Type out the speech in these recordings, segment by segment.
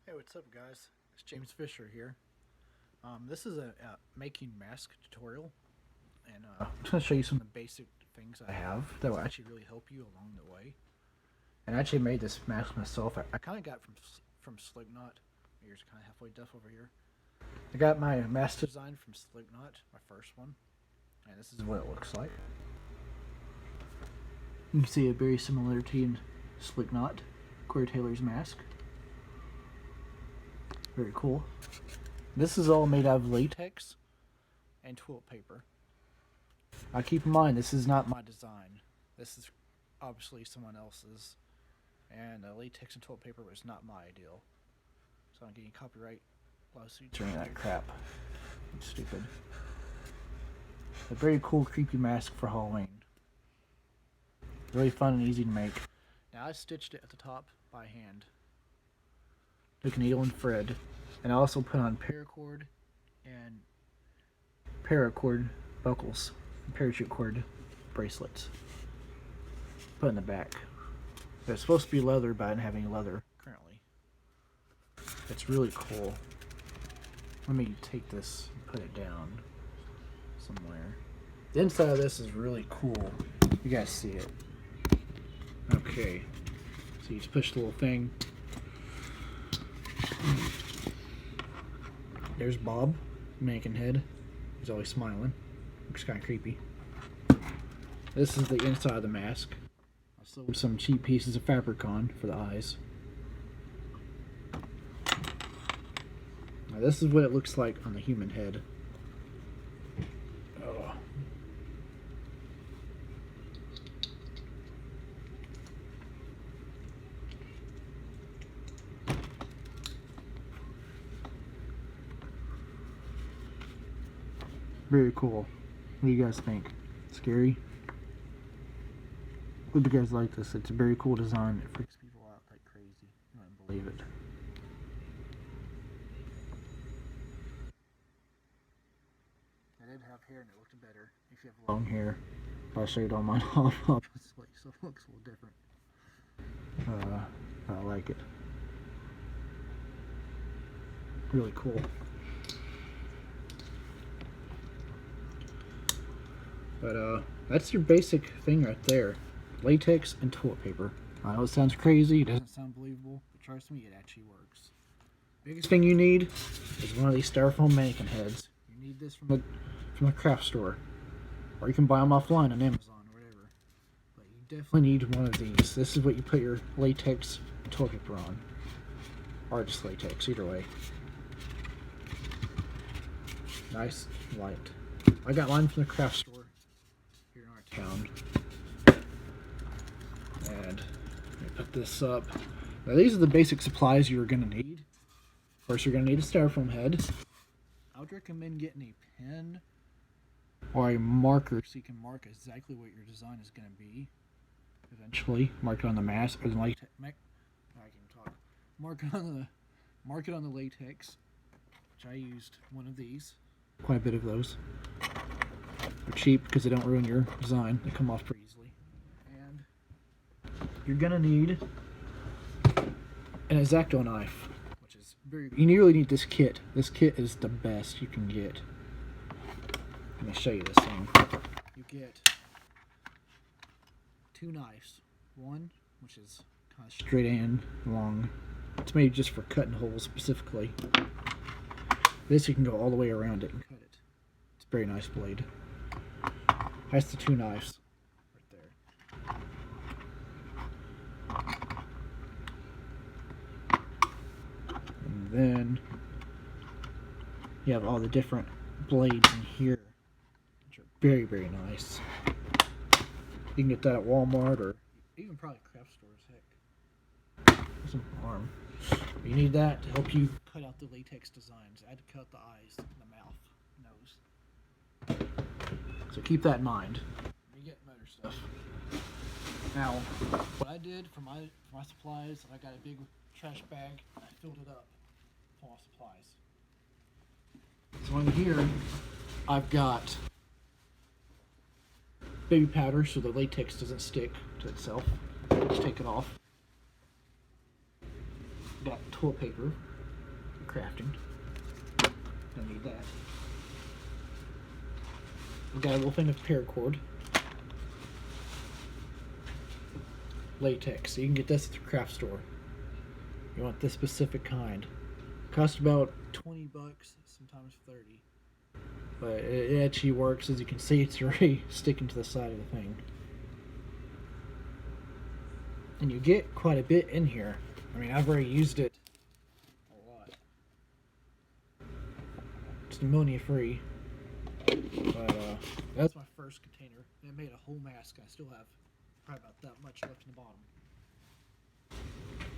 Hey, what's up, guys? It's James Fisher here. This is a making mask tutorial, and I'm just going to show you some of the basic things I have that will actually really help you along the way. And I actually made this mask myself. I kind of got it from Slipknot. Here's kind of halfway deaf over here. I got my mask design from Slipknot, my first one, and this is what it looks like. You can see a very similarity in Slipknot, Corey Taylor's mask. Very cool. This is all made out of latex and toilet paper. Now keep in mind, this is not my design. This is obviously someone else's. And latex and toilet paper was not my ideal. So I'm getting copyright lawsuits or any of that crap. I'm stupid. A very cool, creepy mask for Halloween. Really fun and easy to make. Now I stitched it at the top by hand. Took a needle and thread, and I also put on paracord and paracord buckles, parachute cord bracelets. Put in the back. They're supposed to be leather, but I don't have any leather currently. It's really cool. Let me take this and put it down somewhere. The inside of this is really cool. You guys see it. Okay. So you just push the little thing. There's Bob, mannequin head. He's always smiling. Looks kind of creepy. This is the inside of the mask. I sewed some cheap pieces of fabric on for the eyes. Now this is what it looks like on the human head. Oh. Very cool. What do you guys think? Scary? Hope you guys like this. It's a very cool design. It freaks people out like crazy. You wouldn't believe it. I did have hair and it looked better. If you have long hair, I shaved all mine off obviously, so it looks a little different. I like it. Really cool. But that's your basic thing right there. Latex and toilet paper. I know it sounds crazy, it doesn't sound believable, but trust me, it actually works. Biggest thing you need is one of these styrofoam mannequin heads. You need this from a craft store. Or you can buy them offline on Amazon or whatever. But you definitely need one of these. This is what you put your latex and toilet paper on. Or just latex, either way. Nice, light. I got mine from the craft store here in our town. And let me put this up. Now these are the basic supplies you're going to need. First, you're going to need a styrofoam head. I would recommend getting a pen or a marker so you can mark exactly what your design is going to be. Eventually, mark it on the mask or the latex. I can talk. Mark it on the latex, which I used one of these. Quite a bit of those. They're cheap because they don't ruin your design. They come off pretty easily. And you're gonna need an X-Acto knife, which is you really need this kit. This kit is the best you can get. Let me show you this thing. You get two knives. One, which is kind of straight and long. It's made just for cutting holes specifically. This you can go all the way around it and cut it. It's a very nice blade. That's the two knives right there. And then you have all the different blades in here, which are very, very nice. You can get that at Walmart or even probably craft stores, heck. There's an arm. You need that to help you cut out the latex designs. I had to cut the eyes, the mouth, nose. So keep that in mind. You get better stuff. Now, what I did for my supplies, I got a big trash bag. I filled it up full of supplies. So in here, I've got baby powder so the latex doesn't stick to itself. Just take it off. Got toilet paper. crafting. Don't need that. We got a little thing of paracord. Latex. So you can get this at the craft store. You want this specific kind. Costs about $20, sometimes 30. But it actually works. As you can see, it's already sticking to the side of the thing. And you get quite a bit in here. I mean, I've already used it a lot. It's ammonia free. But that's my first container. I made a whole mask. I still have probably about that much left in the bottom.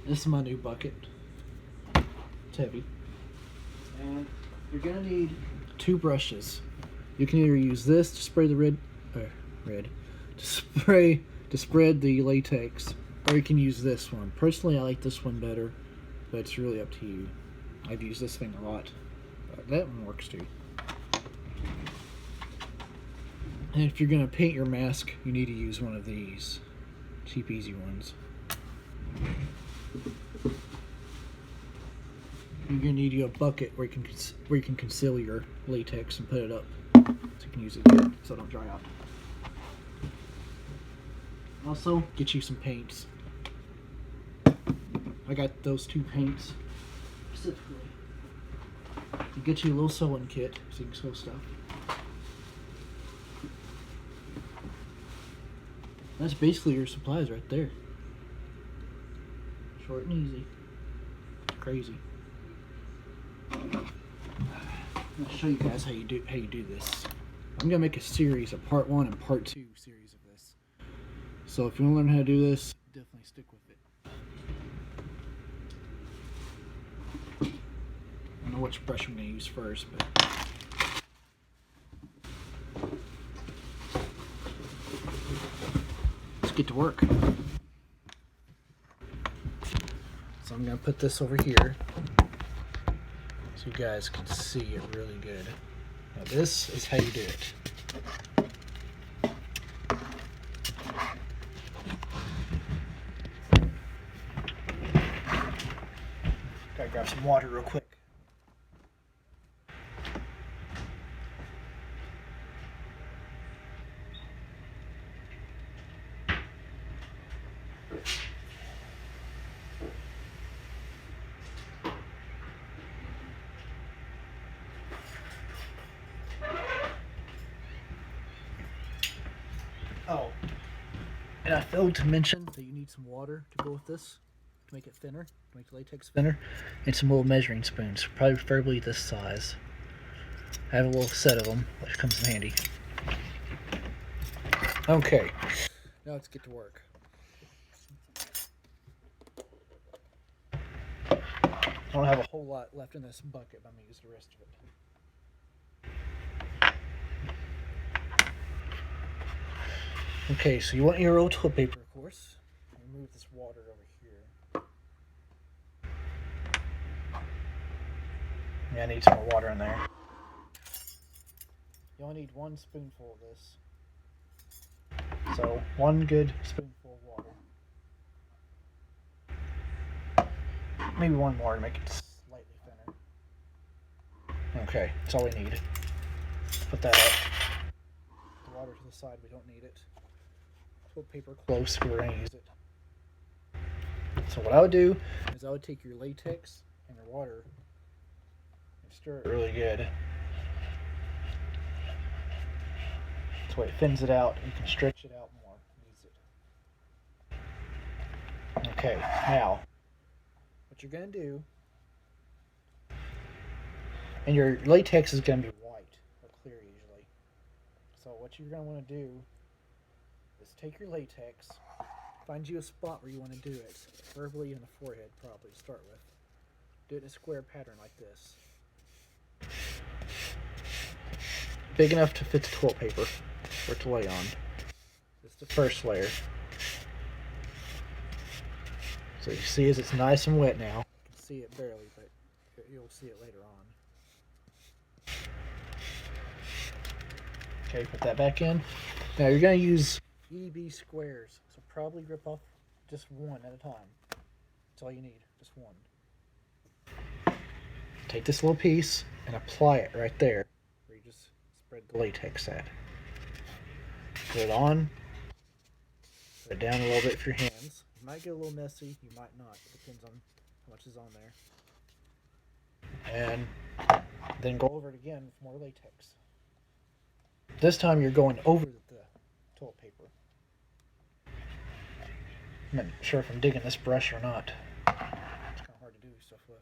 This is my new bucket. It's heavy. And you're gonna need 2 brushes. You can either use this to spray the to spread the latex, or you can use this one. Personally, I like this one better, but it's really up to you. I've used this thing a lot. That one works too. And if you're gonna paint your mask, you need to use one of these cheap, easy ones. You're gonna need a bucket where you can conceal your latex and put it up, so you can use it good, so it don't dry out. Also, get you some paints. I got those 2 paints specifically. You get you a little sewing kit so you can sew stuff. That's basically your supplies right there. Short and easy. Crazy. I'll show you guys how you do this. I'm gonna make a series, a part 1 and part 2 series of this. So if you want to learn how to do this, definitely stick with it. I don't know which brush I'm gonna use first, but let's get to work. So I'm gonna put this over here so you guys can see it really good. Now this is how you do it. Gotta grab some water real quick. Oh, and I failed to mention that you need some water to go with this, to make it thinner, to make the latex thinner, and some little measuring spoons, probably preferably this size. I have a little set of them, which comes in handy. Okay, now let's get to work. I don't have a whole lot left in this bucket, but I'm going to use the rest of it. Okay, so you want your old toilet paper, of course. Remove this water over here. Yeah, I need some more water in there. You only need 1 spoonful of this. So, 1 good spoonful of water. Maybe 1 more to make it slightly thinner. Okay, that's all we need. Put that up. The water to the side, we don't need it. Toilet paper close, we're going to use it. So what I would do is I would take your latex and your water and stir it really good. This way it thins it out, you can stretch it out more and use it. Okay, now what you're going to do, and your latex is going to be white or clear usually. So what you're going to want to do is take your latex, find you a spot where you want to do it, preferably in the forehead probably to start with. Do it in a square pattern like this. Big enough to fit the toilet paper for it to lay on. This is the first layer. So you see as it's nice and wet now. You can see it barely, but you'll see it later on. Okay, put that back in. Now you're going to use EB squares, so probably rip off just 1 at a time. That's all you need, just 1. take this little piece and apply it right there where you just spread the latex at. Put it on, put it down a little bit for your hands. You might get a little messy, you might not. It depends on how much is on there. And then go over it again with more latex. This time you're going over the toilet paper. I'm not sure if I'm digging this brush or not. It's kind of hard to do stuff with.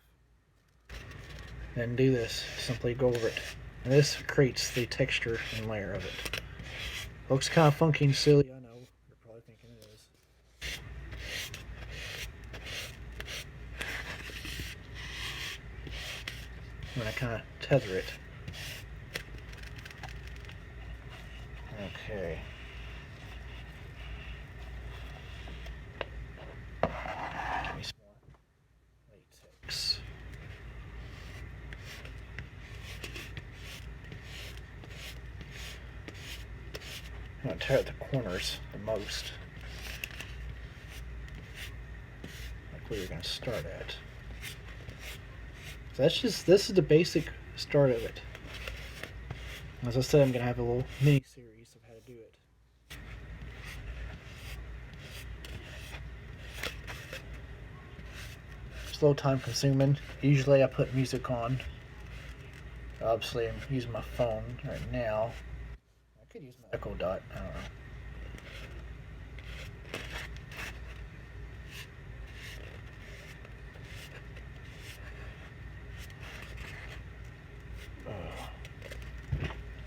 Then do this. Simply go over it. And this creates the texture and layer of it. Looks kind of funky and silly, I know. You're probably thinking it is. I'm going to kind of tether it. Okay. Give me some more latex. I'm going to tear at the corners the most. Like where you're going to start at. So this is the basic start of it. As I said, I'm going to have a little mini series of how to do it. It's a little time consuming. Usually I put music on. Obviously I'm using my phone right now. I could use my Echo Dot, I don't know.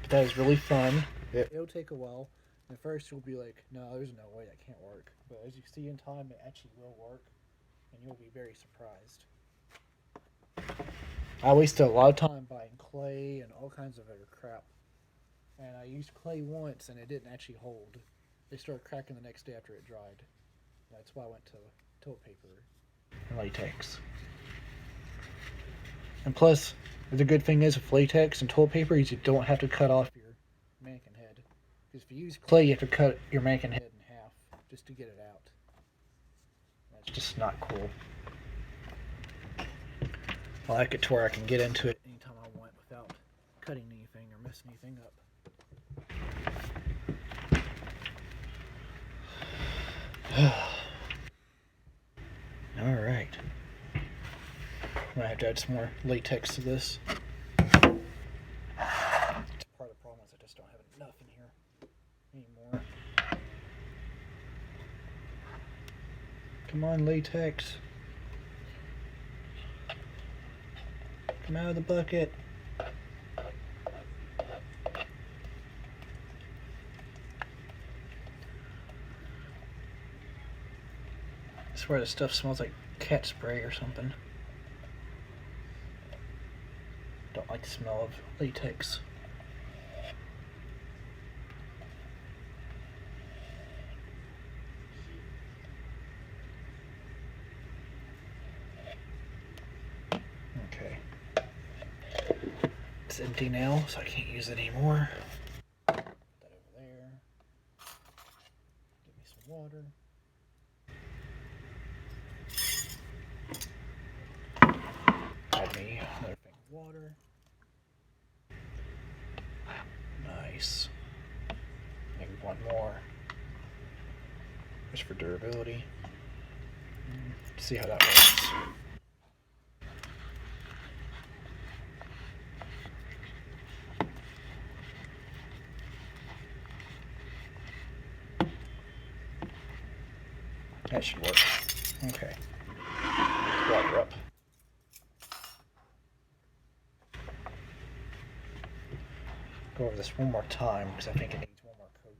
That is really fun. It'll take a while. At first you'll be like, no, there's no way that can't work. But as you see in time, it actually will work. And you'll be very surprised. I wasted a lot of time buying clay and all kinds of other crap. And I used clay once and it didn't actually hold. They started cracking the next day after it dried. That's why I went to toilet paper and latex. And plus, the good thing is with latex and toilet paper is you don't have to cut off your mannequin head. Because if you use clay, you have to cut your mannequin head in half just to get it out. That's just not cool. I like it to where I can get into it anytime I want without cutting anything or messing anything up. Alright. I'm going to have to add some more latex to this. Part of the problem is I just don't have enough in here anymore. Come on, latex. Come out of the bucket. I swear this stuff smells like cat spray or something. Don't like the smell of latex. Okay. It's empty now, so I can't use it anymore. Put that over there. Give me some water. Add me another thing of water. Nice. Maybe one more. Just for durability. See how that works. That should work. Okay. Water up. Go over this one more time because I think it needs one more coat.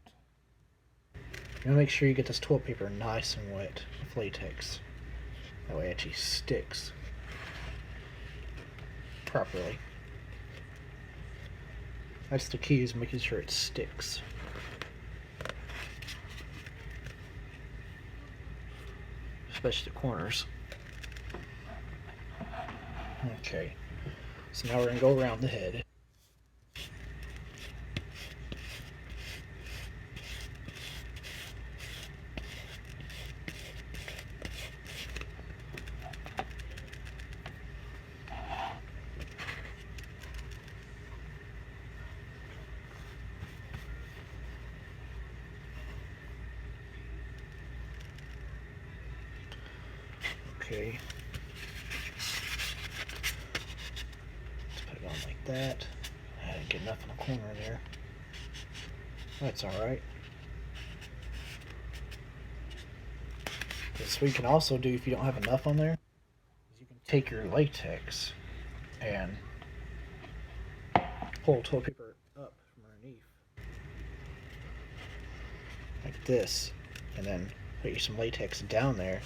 You want to make sure you get this toilet paper nice and wet with latex. That way it actually sticks properly. That's the key, is making sure it sticks. Especially the corners. Okay, so now we're going to go around the head. Okay. Let's put it on like that. I didn't get enough in the corner there. That's alright. This we can also do if you don't have enough on there, is you can take your latex and pull toilet paper up from underneath. Like this. And then put you some latex down there.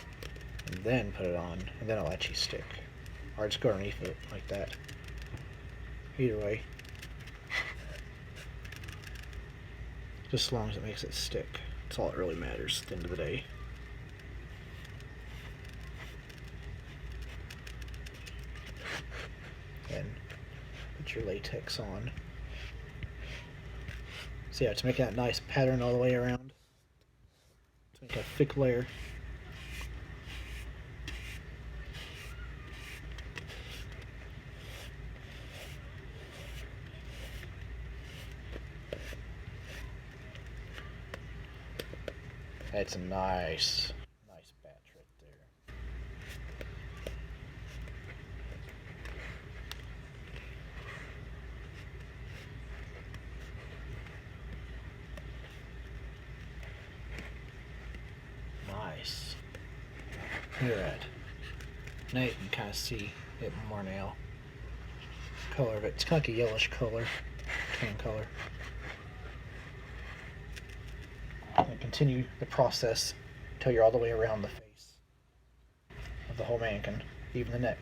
And then put it on. And then it'll actually stick. Or just go underneath it like that. Either way. Just as long as it makes it stick. That's all that really matters at the end of the day. And put your latex on. So yeah, to make that nice pattern all the way around. To make a thick layer. That's a nice batch right there. Nice. Look at that. Now you can kind of see it more now. Color of it. It's kind of like a yellowish color. Tan color. And continue the process until you're all the way around the face of the whole mannequin, even the neck.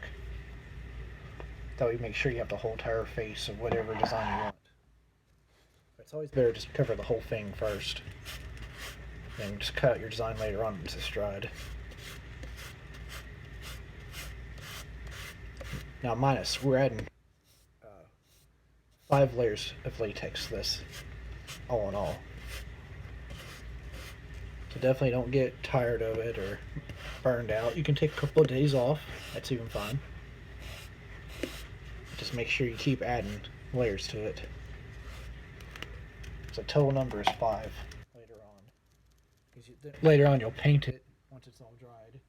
That way you make sure you have the whole entire face of whatever design you want. But it's always better just to cover the whole thing first. Then just cut out your design later on into stride. Now minus, we're adding 5 layers of latex to this, all in all. So definitely don't get tired of it or burned out. You can take a couple of days off. That's even fine. Just make sure you keep adding layers to it. So total number is 5 later on. Because later on you'll paint it once it's all dried.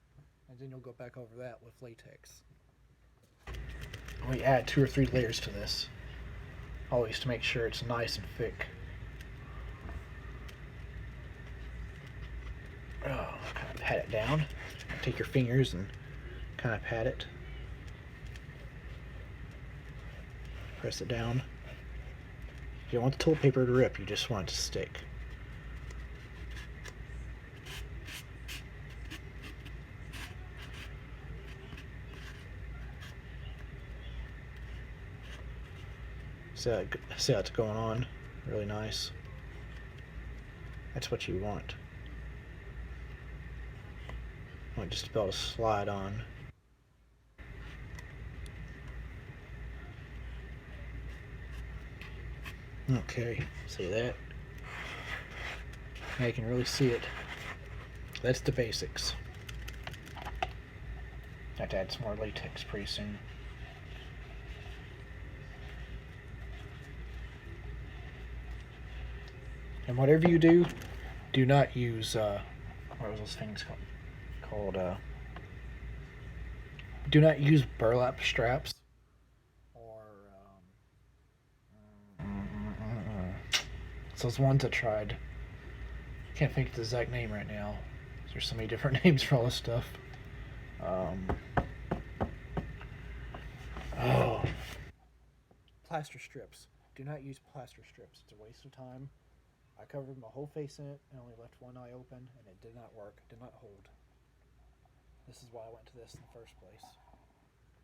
And then you'll go back over that with latex. We add 2 or 3 layers to this. Always to make sure it's nice and thick. Oh, kind of pat it down. Take your fingers and kind of pat it. Press it down. You don't want the toilet paper to rip, you just want it to stick. See how it's going on? Really nice. That's what you want. You want just to be able to slide on. Okay, see that? Now you can really see it. That's the basics. I have to add some more latex pretty soon. And whatever you do, do not use, what was those things called? Do not use burlap straps or, it's those ones I tried. Can't think of the exact name right now. There's so many different names for all this stuff. Plaster strips. Do not use plaster strips. It's a waste of time. I covered my whole face in it and only left one eye open, and it did not work, did not hold. This is why I went to this in the first place.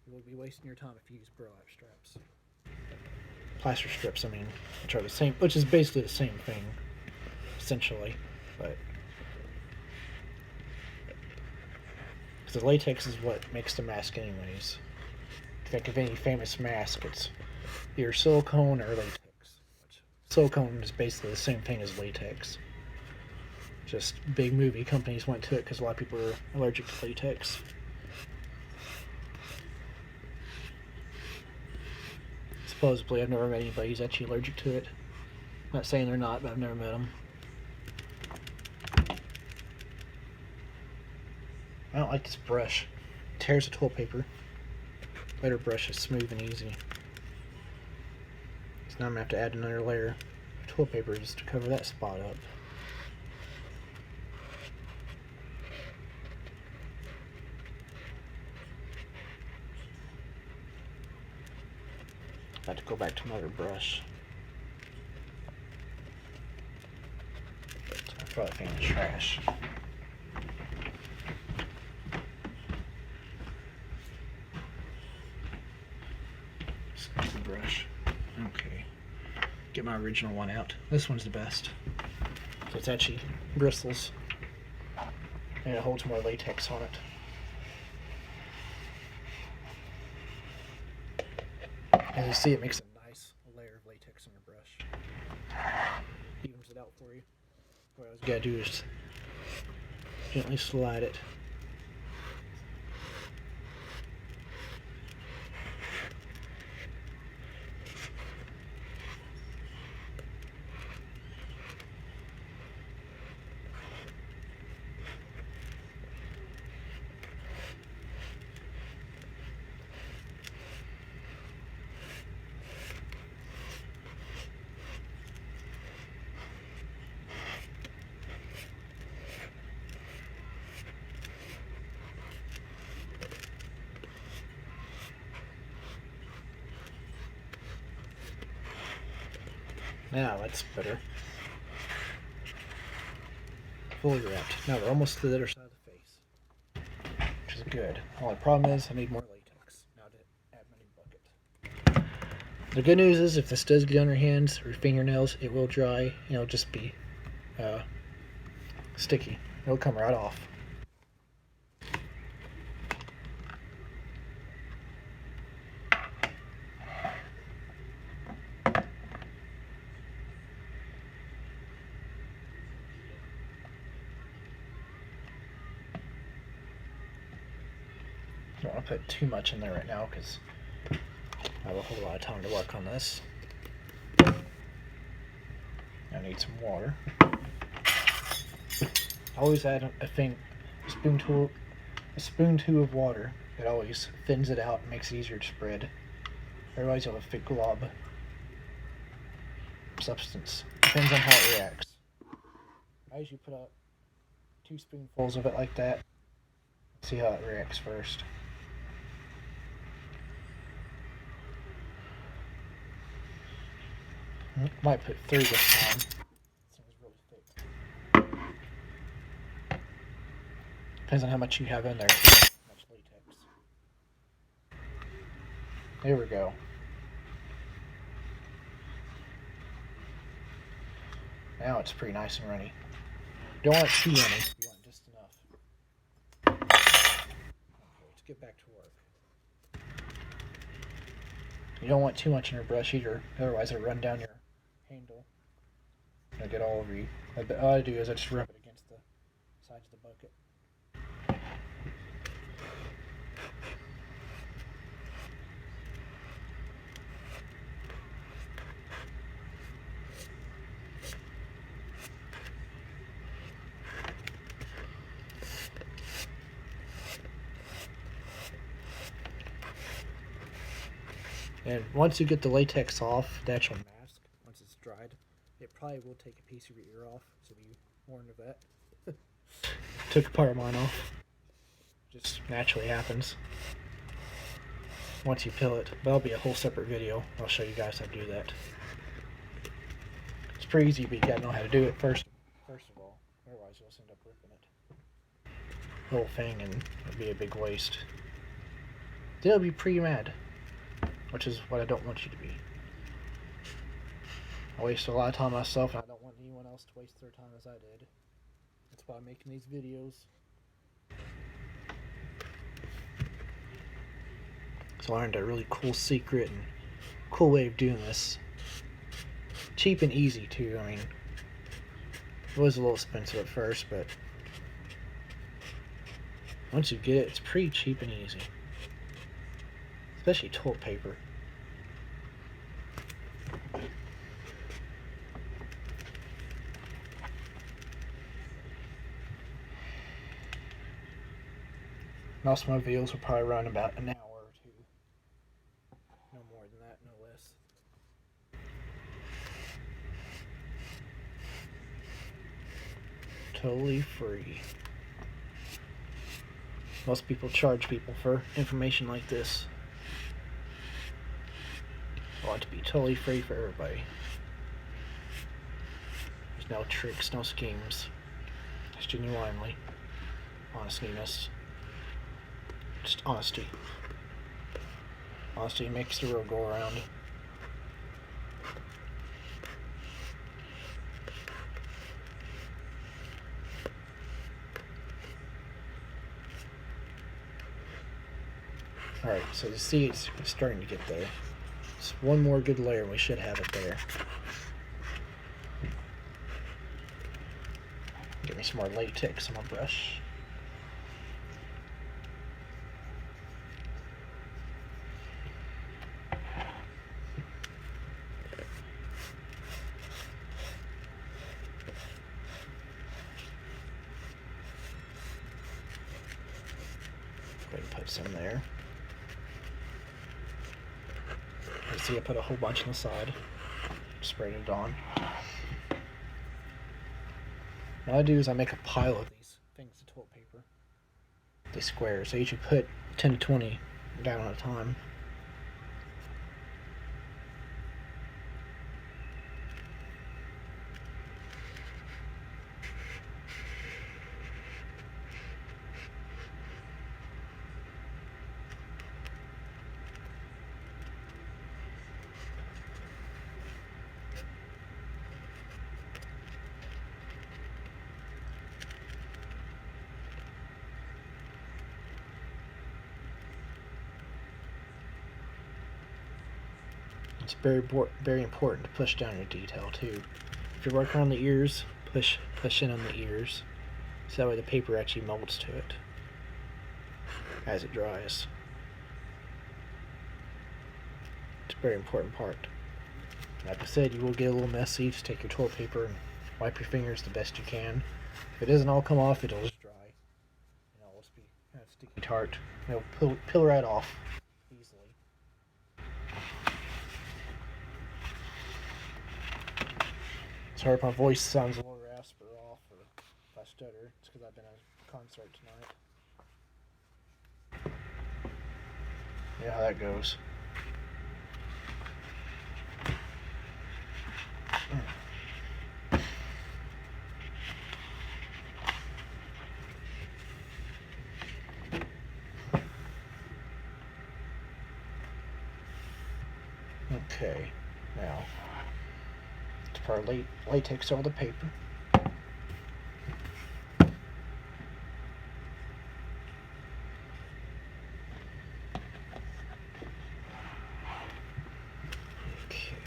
You will be wasting your time if you use burlap straps. Plaster strips, I mean, which are the same, which is basically the same thing, essentially, but because the latex is what makes the mask anyways. Think of any famous mask, it's either silicone or latex. Silicone is basically the same thing as latex. Just big movie companies went to it because a lot of people are allergic to latex. Supposedly, I've never met anybody who's actually allergic to it. I'm not saying they're not, but I've never met them. I don't like this brush. tears the toilet paper. Later brush is smooth and easy. So now I'm going to have to add another layer of toilet paper just to cover that spot up. I have to go back to another brush. I throw that thing in the trash. Brush. Okay. Get my original one out. This one's the best. So it's actually bristles. And it holds more latex on it. As you see, it makes a nice layer of latex on your brush. Evens it out for you. What I was gotta do is gently slide it. Now that's better. Fully wrapped. Now we're almost to the other side of the face, which is good. Only problem is I need more latex. Now to add my new bucket. The good news is if this does get on your hands or your fingernails, it will dry and it'll just be sticky. It'll come right off. I don't want to put too much in there right now because I have a whole lot of time to work on this. I need some water. I always add a spoon two of water. It always thins it out and makes it easier to spread. Otherwise you'll have a thick glob substance. Depends on how it reacts. I usually put out 2 spoonfuls of it like that. See how it reacts first. Might put 3 this time. This thing is really thick. Depends on how much you have in there. How much latex. There we go. Now it's pretty nice and runny. Don't want too runny. You want just enough. Okay, let's get back to work. You don't want too much in your brush either, otherwise it'll run down your handle. It'll get all over you. All I do is I just rub it against the sides of the bucket. And once you get the latex off, the actual mask, once it's dried, it probably will take a piece of your ear off, so be warned of that. Took a part of mine off. Just naturally happens once you peel it. But that'll be a whole separate video. I'll show you guys how to do that. It's pretty easy, but you gotta know how to do it first of all. Otherwise you'll just end up ripping it. The whole thing, and it'll be a big waste. They'll be pretty mad. Which is what I don't want you to be. I wasted a lot of time myself, and I don't want anyone else to waste their time as I did. That's why I'm making these videos. So I learned a really cool secret and cool way of doing this. Cheap and easy too. I mean, it was a little expensive at first, but once you get it, it's pretty cheap and easy. Especially toilet paper. Most of my videos will probably run about an hour or two. No more than that, no less. Totally free. Most people charge people for information like this. I want it to be totally free for everybody. There's no tricks, no schemes. It's genuinely honestiness. Just honesty. Honesty makes the world go around. Alright, so you see it's starting to get there. Just one more good layer and we should have it there. Get me some more latex on my brush. Go ahead and put some there. You see I put a whole bunch on the side. Sprayed it on. What I do is I make a pile of these things of toilet paper. They square, so you should put 10 to 20 down at a time. It's very important to push down your detail too. If you're working on the ears, push in on the ears, so that way the paper actually molds to it as it dries. It's a very important part. Like I said, you will get a little messy. Just take your toilet paper and wipe your fingers the best you can. If it doesn't all come off, it'll just dry. It'll just be kind of sticky tart. It'll peel right off easily. Sorry if my voice sounds a little raspy or off, or if I stutter. It's because I've been at a concert tonight. Yeah, how that goes. Okay, now to put our latex over the paper. Okay.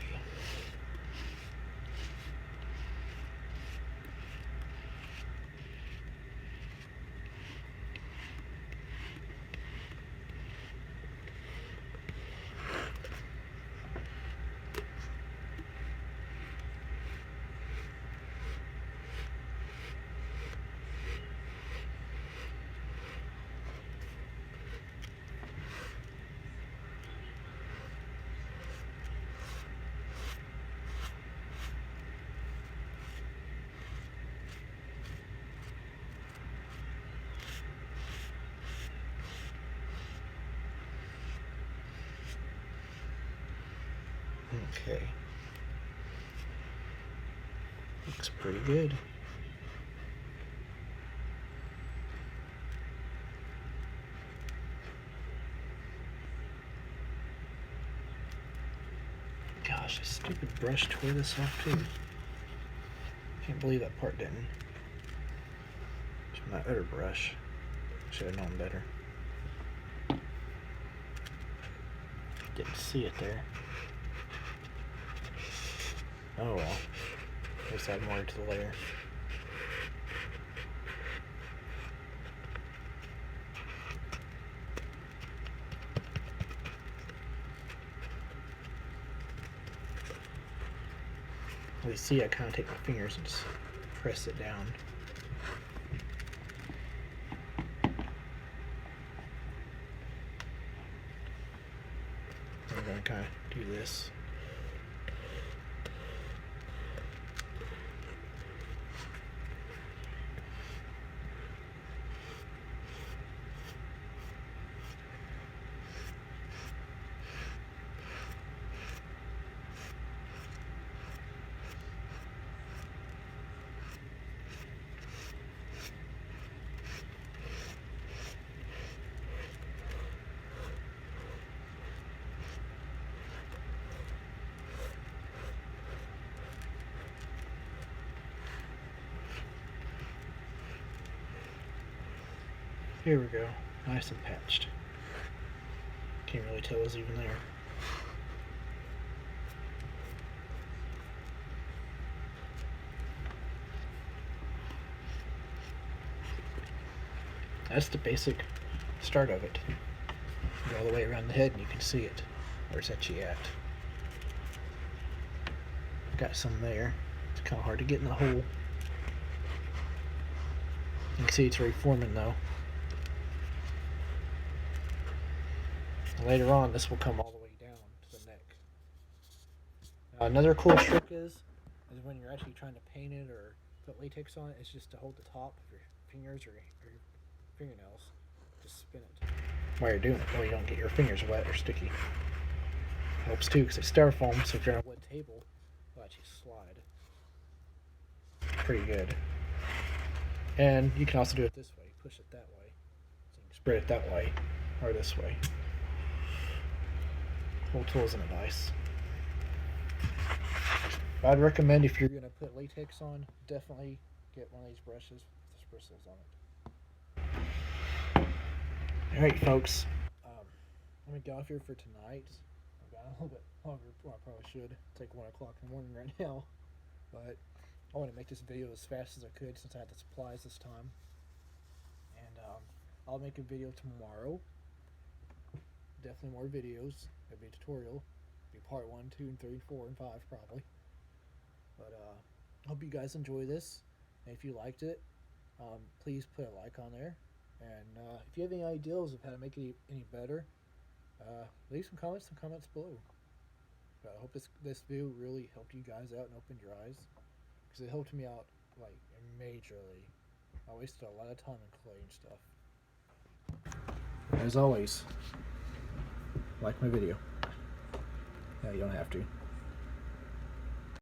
Okay. Looks pretty good. Gosh, this stupid brush tore this off too. Can't believe that part didn't. It's my other brush. Should have known better. Didn't see it there. Oh well. Let's add more to the layer. Well, you see I kind of take my fingers and just press it down. I'm going to kind of do this. Here we go, nice and patched. Can't really tell it's even there. That's the basic start of it. Go all the way around the head and you can see it. Where's that at? Got some there. It's kind of hard to get in the hole. You can see it's reforming though. Later on, this will come all the way down to the neck. Another cool trick is when you're actually trying to paint it or put latex on it, it's just to hold the top of your fingers or your fingernails. Just spin it while you're doing it, so you don't get your fingers wet or sticky. Helps too because it's styrofoam, so if you're on a wood table, it'll actually slide. Pretty good. And you can also do it this way. Push it that way. So you can spread it that way or this way. Whole tool isn't nice. I'd recommend if you're going to put latex on, definitely get one of these brushes with the bristles on it. Alright folks, let me get off here for tonight. I've got a little bit longer than I probably should. Take 1 o'clock in the morning right now. But I want to make this video as fast as I could since I had the supplies this time. And I'll make a video tomorrow. Definitely more videos. It'll be a tutorial. It'll be part 1, 2, and 3, 4, and 5 probably. But hope you guys enjoy this. And if you liked it, please put a like on there. And if you have any ideas of how to make it any better, leave some comments below. But I hope this video really helped you guys out and opened your eyes, because it helped me out like majorly. I wasted a lot of time in clay and stuff. As always, like my video. No, you don't have to.